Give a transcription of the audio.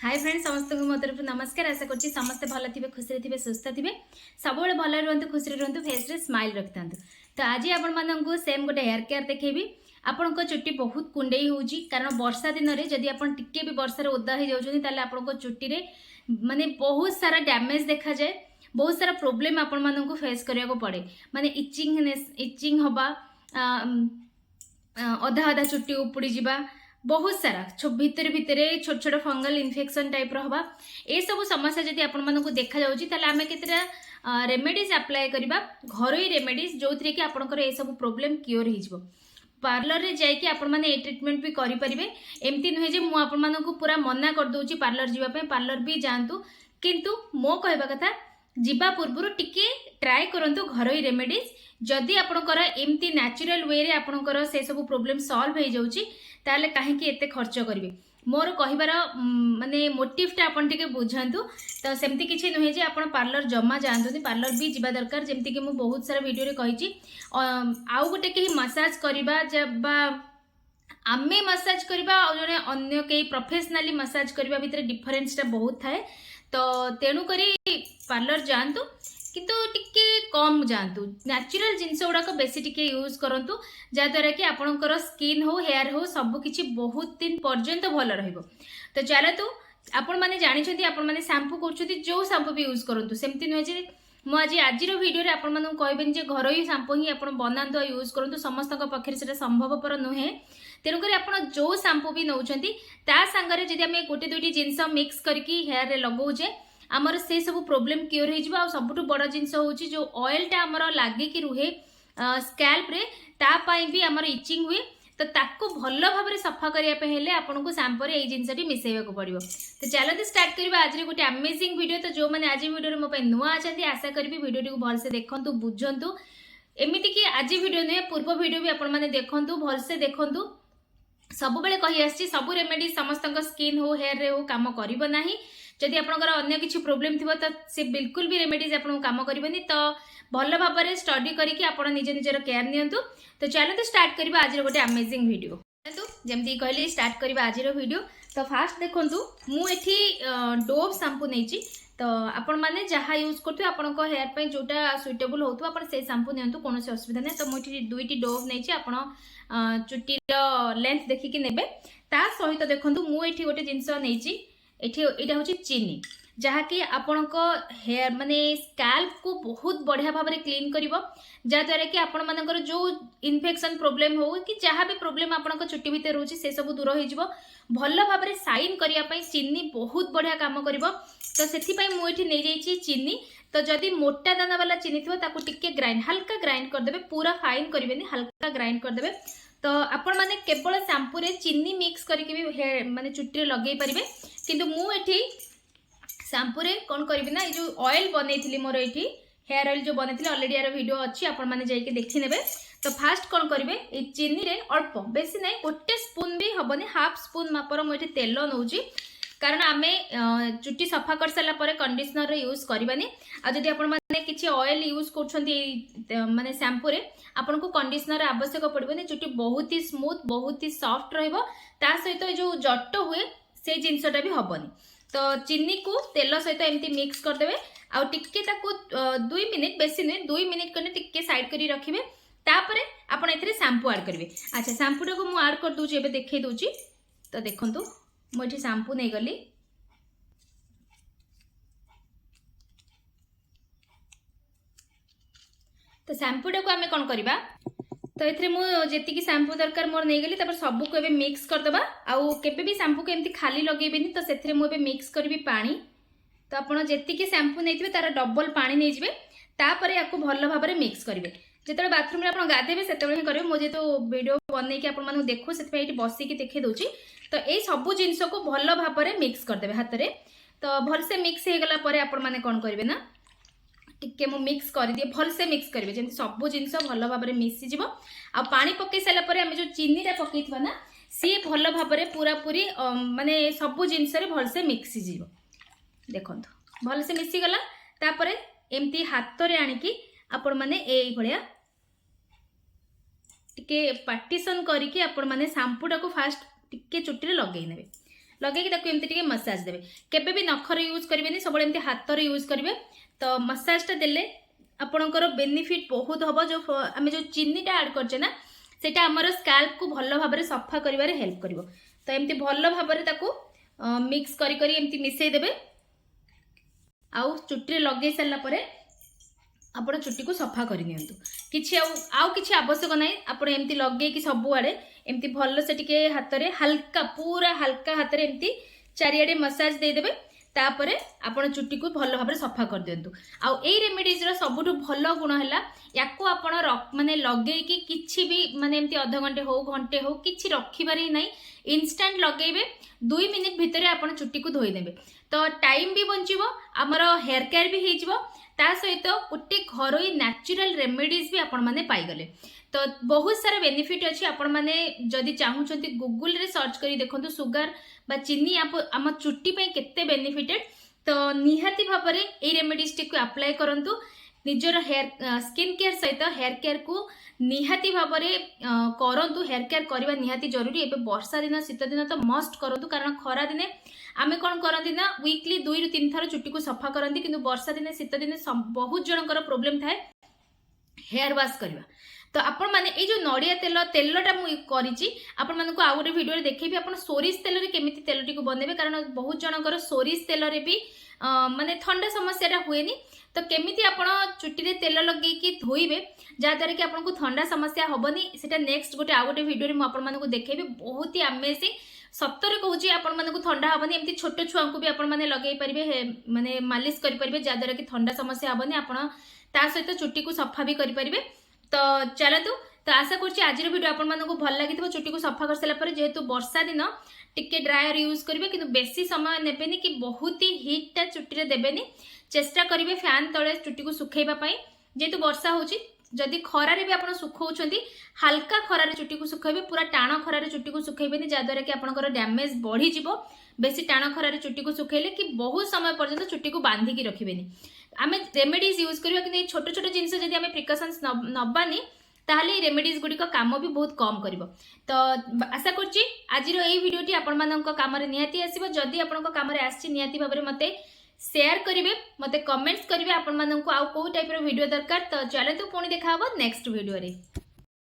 Hi friends समस्त को मो तरफ नमस्कार। आशा करछि समस्त भल थिबे खुशी थिबे सुस्थ थिबे सब बेले भल रहंतु खुशी रहंतु फेस रे स्माइल रखथांतु। तो आज आपण माननकु सेम गोटे हेयर केयर देखेबी। आपनक चुट्टी बहुत कुंडेई होउची कारण वर्षा दिन रे जदी आपण टिके भी वर्षा रे ओदा हे जाउछनी ताले आपनक चुट्टी रे माने बहुत सारा डैमेज देखा जाए, बहुत सारा प्रॉब्लम आपण माननकु फेस करिया को पड़े। माने इचिंग हबा अधा अधा चुट्टी उपड़ी जिबा, बहुत सारा भितर भितर छोट छोट फंगल इन्फेक्शन टाइप रहा ए सब समस्या जब आपण मानक देखा जाउची ताले आमे केतेटा रेमेडीज अप्लाई करबा, घरोई रेमेडीज जो थी कि आपनकर ए सब प्रॉब्लम क्योर हो जिवो। पार्लर रे जाई कि आपण माने ए ट्रीटमेंट भी करि परिबे। एमती नुहे जे मु आपण मानक पूरा मना कर दोची पार्लर जीवा पे, पार्लर भी जानतु, किंतु मो कहबा कथा जीवा पूर्व टिके ट्राए करंतु घरोई रेमेडीज। जदि आपनकर एमती नेचुरल वे रे आपनकर से सब प्रॉब्लम सॉल्व हो जाउची ताले काहेकि एते खर्च करिवे। मोर कहिबार माने मोटिवटा आपण टिके बुझांतु। तो सेमती किछि नुहे जे आपण पार्लर जमा जानतु, पार्लर भी जीवा दरकार। जेमती कि मु बहुत सारा वीडियो रे कहिछि आउ गोटे के मसाज करबा जबा आमे मसाज करबा और जने अन्य के प्रोफेशनली मसाज करबा भीतर डिफरेंस ता बहुत थाए। तो तेणु करी पार्लर जानतु किंतु टिके कम जानतु, नेचुरल जिनस गुड़ाक बेसी टिके यूज करंतु जहाँद्वारा कि आपणकर स्किन हो हेयर हो सब किछि बहुत दिन पर्यंत भल रहिबो। तो चलतु आपण माने जानिछथि आपण माने शैम्पू करछथि जो शैम्पू भी यूज करंतु। सेमति नुहे जे मु आज आजिर वीडियो रे आपण मानू कहबेन जे घरोई शैम्पू ही आपण बनांतु यूज करंतु। समस्तक पखरे सेटा संभवपर नुहे, तेणु करी आपण जो शैम्पू भी नौछथि ता संगरे जदि आमे गोटे दुईटी जिनस मिक्स करके हेयर रे लगाउजे आमर से सब प्रॉब्लम क्योर हो जाबा। सबुठु बड़ जिनस होची जो ऑयल टा आमर लागे कि रुहे स्कैल्प रे ता पई भी आमर इचिंग हुए। तो ताको भल भाव में सफा करिया पे हेले आपनको शैम्पू रे एई जिनसटी मिसेइबा को पड़िबो। तो चलो स्टार्ट करबा आज रे गोटे अमेजिंग वीडियो। तो जो माने आज वीडियो रे मो पे नुआ आछंती आशा करबी वीडियो को भल से देखंतु बुझंतु। एमिति कि आज वीडियो ने पूर्व वीडियो भी आपण माने देखंतु भल से देखंतु। सब बेले कहि आछि सब रेमेडी समस्तक स्किन हो हेयर रे हो काम करिवो नाही। जदि आपनकर अन्य किछि प्रॉब्लम थिबो त से बिल्कुल भी रेमेडीज आपन काम करिवनी। तो भल भाव में स्टडी करिकि आपण निज निजर केयर नियंतु। तो चलो स्टार्ट करबा आज रे गोटे अमेजिंग वीडियो। तो जेमती कहली स्टार्ट करबा आज रे वीडियो। तो फास्ट देखंतु मु एठी डोव शैम्पू नैची। तो आपण माने जहा यूज करथु आपनको हेयर पे जोटा सुइटेबल होतु आपण से शैम्पू नियंतु, कोनोसी असुविधा नै। तो मु एठी दुईटी डोव नैची, आपण चुट्टी रो लेंथ देखिकि नेबे। ता सहित देखंतु मु एठी गोटे जिंस नैची, एठी एटा होची चीनी जहाँकि आपणको हेयर माने स्कैल्प को बहुत बढ़िया भाव में क्लीन करिवो। जहाँद्वारा कि आपण मानकर जो इन्फेक्शन प्रॉब्लम हो कि जहाँ भी प्रॉब्लम आपणको चुट्टी भीतर रोची से सब दूर हो जिवो। भल भाव में साइन करिया पई चीनी बहुत बढ़िया काम करिवो। तो सेथि पई मु एठी नै जाईची चीनी। तो जदि मोटा दाना वाला चीनी थिबो ताको टिके ग्राइंड हल्का ग्राइंड कर देबे, पूरा फाइन करिवेनी, हल्का ग्राइंड कर देबे। तो आपण माने केवल शैम्पू रे चीनी मिक्स करके भी माने चुट्टी रे लगेई परिबे। किंतु मु एठी शैम्पू रे कोन करबी ना, जो ऑयल बनेइथिली मोर एठी हेयर ऑयल जो बनेइथिली ऑलरेडी यार वीडियो अछि, आपण माने जाई के देखि नेबे। तो फास्ट कोन करबे ए चीनी रे अल्प बेसी नै गोटे स्पून भी हबनी, हाफ स्पून मापर मु एठी तेल नउची। कारण आमे चुट्टी सफा कर साला परे कंडीशनर रे यूज करबानी। आ जदि आपण माने किछि ऑयल यूज करछन्ती माने शैम्पू रे आपण को कंडीशनर आवश्यक पड़बनी। चुट्टी बहुत ही स्मूथ बहुत ही सॉफ्ट रहइबो। ता सहित जो जट्ट हुए से जिनसटा भी हबनी। तो चीनी को तेल सहित एमती मिक्स कर देबे। आ टिके ताको 2 मिनिट बेसी नै 2 मिनिट कने टिके साइड करी रखिबे। तापरे आपण एथरे शैम्पू ऐड करिवे। अच्छा शैम्पू को मु ऐड कर दूची, एबे देखै दूची। तो देखंतु मु एठी शैम्पू नै गली। तो शैम्पू को आमे कोन करबा, तो एथरे मु जेतिकी शैम्पू दरकार मोर नै गली। तापर सब को एबे मिक्स कर दबा। आउ केबे भी शैम्पू को एमती खाली लगेबेनी। तो सेथरे मु एबे मिक्स करबी पानी। तो आपण जेतिकी शैम्पू नैथिबे तार डबल पानी नै जिवे। तापरे याकू भल भाव में मिक्स करिवे। जेतले बाथरूम रे आपण गाधेबे सेतबे ही करिवे। मु जेतो वीडियो बनै कि आपण मानु देखो सेतबे एठी बसी कि देखै दोची। तो ए सब जिंस को भल भाव में मिक्स कर देबे हाथ रे। तो भल से मिक्स हे गला परे आपण माने कोन करिवे ना, टिके मु मिक्स कर दिए, भल से मिक्स करिवे जेंति सब जिंस भल भाव में मिसी जिवो। आ पानी पकै साला परे हम जो चीनी रे पकैथबा ना सी भल भाव में पूरा पूरी माने सब जिंस रे भल से मिक्सी जिवो। देखंतु भल से मिसी गला। तापरे एमती हाथ रे आनी कि आपण माने एई भलिया टिके पार्टीशन करिकि आपण माने शैम्पू टाको फास्ट टिके चुट्टी रे लगेई नेबे। लगे एमती मसाज देवे केबे भी नखर यूज करेंगे सब एमती हाथ यूज करेंगे तो मसाजटा देले आपणकर बेनिफिट बहुत हम जो आम जो चीनीटा आड करचे ना सेटा आमर स्काल्प को भल भाव सफा कर हेल्प कर तो एमती भल भाव मिक्स करी एमती मिसई देवे आउ चुट्टी लगे सारा पर आपण चुट्टी को सफा कर दिंतु कि आउ किसी आवश्यक ना आप एमती लगे कि सबुआड़े एमती भल से टिके हाथ में हल्का पूरा हल्का हाथ में एमती चारिआडे मसाज देदेवे तापर आपण चुट्टी को भल भाव सफा कर दिंतु आउ ए रेमेडीज सबुठ भल गुण है या माने लगे कि भी माने एमती अध घंटे हो घंटे हो कि रखिबार ही नहीं इंस्टांट लगेबे 2 मिनिट भितर आपण चुट्टी को धोईदेवे तो टाइम भी बंचिबो आमर हेयर केयर भी हो ता सहित गोटे घरोई नेचुरल रेमेडीज भी आपण माने पाइगले तो बहुत सारा बेनिफिट अच्छी आपण माने जदि चाहूचंती गूगल रे सर्च करी देखंतु सुगर बा चीनी आम चुट्टी पे केते बेनिफिटेड तो निहाती भाव में ये रेमेडीज टी को अप्लाई करंतु निजर हेयर स्किन केयर सहित हेयर केयर को निहाती भाव में करंतु हेयर केयर करवा निहाती जरूरी एबे वर्षा दिन शीत दिन तो मस्ट करंतु कारण खरा दिने आमे कौन करती ना वीकली 2 ରୁ 3 थर चुट्टी को सफा करती किंतु वर्षा दिने शीत दिने बहुत जनकर प्रोब्लेम थाए हेयर वाश करवा तो आपण माने ए जो नड़िया तेलटा मुझे करी आपण मानक आउ गोटे भिडियो देखेबी आपण सोरिष तेल रे केमिति तेलटी को बनेबे कारण बहुत जनकर सोरिष तेल रे भी माने ठंडा समस्याटा हुएनी तो केमिति आपण चुट्टी रे तेल लगेकी धोइबे जहाँद्वारा कि आपको ठंडा समस्या हेनी सेटा नेक्स्ट गोटे आउ गोटे भिडियो में आपण मानक देखेबी बहुत ही अमेजिंग सप्तरे कहूँ आपण मानक ठंडा हेनी एमती छोट छुआ को भी आपण माने लगे पारे माने मालिश करें जहाँद्वारा कि ठंडा समस्या हेनी आपण ता सहित चुट्टी को सफा भी करें तो चलतु तो आशा करुँच आज भिडियो आपण मानक भल लगी चुट्टी को सफा कर सारा जेहेतु वर्षा दिन टिके ड्रायर यूज करेंगे कि बेसी समय नेबेनी कि बहुत ही हिटा चुट्टी रे देबेनी चेष्टा करेंगे फैन तले चुट्टी को सुखेबाई जेहेतु वर्षा होची जदि खरारे भी आप सुखाऊँच हल्का खरारे चुट्टी को सुखेबे पूरा टाण खरारे चुट्टी को सुखेबेनी जहाँद्वारा कि आपंकर डैमेज बढ़ीज बेसी टाण खरारे चुट्टी को सुखेले कि बहुत समय पर्यंत चुट्टी को बांधिकी रखिबेनी आमे रेमेडीज यूज करबा कि छोट छोट जिनस जदि आमे प्रिकॉशंस नबानी ताहले रेमेडीज गुडी का काम भी बहुत कम करिवो तो आशा करछि आज एई भिडियोटी आपण मानक काम रे निहाती आसीबो जदि आपनक काम रे आछि निहाती भाबरे मते शेयर करिवे मते कमेंट्स करिवे आपण मानक आउ को टाइप रो वीडियो दरकार तो चले तो पुणी देखा हबो नेक्स्ट वीडियो रे।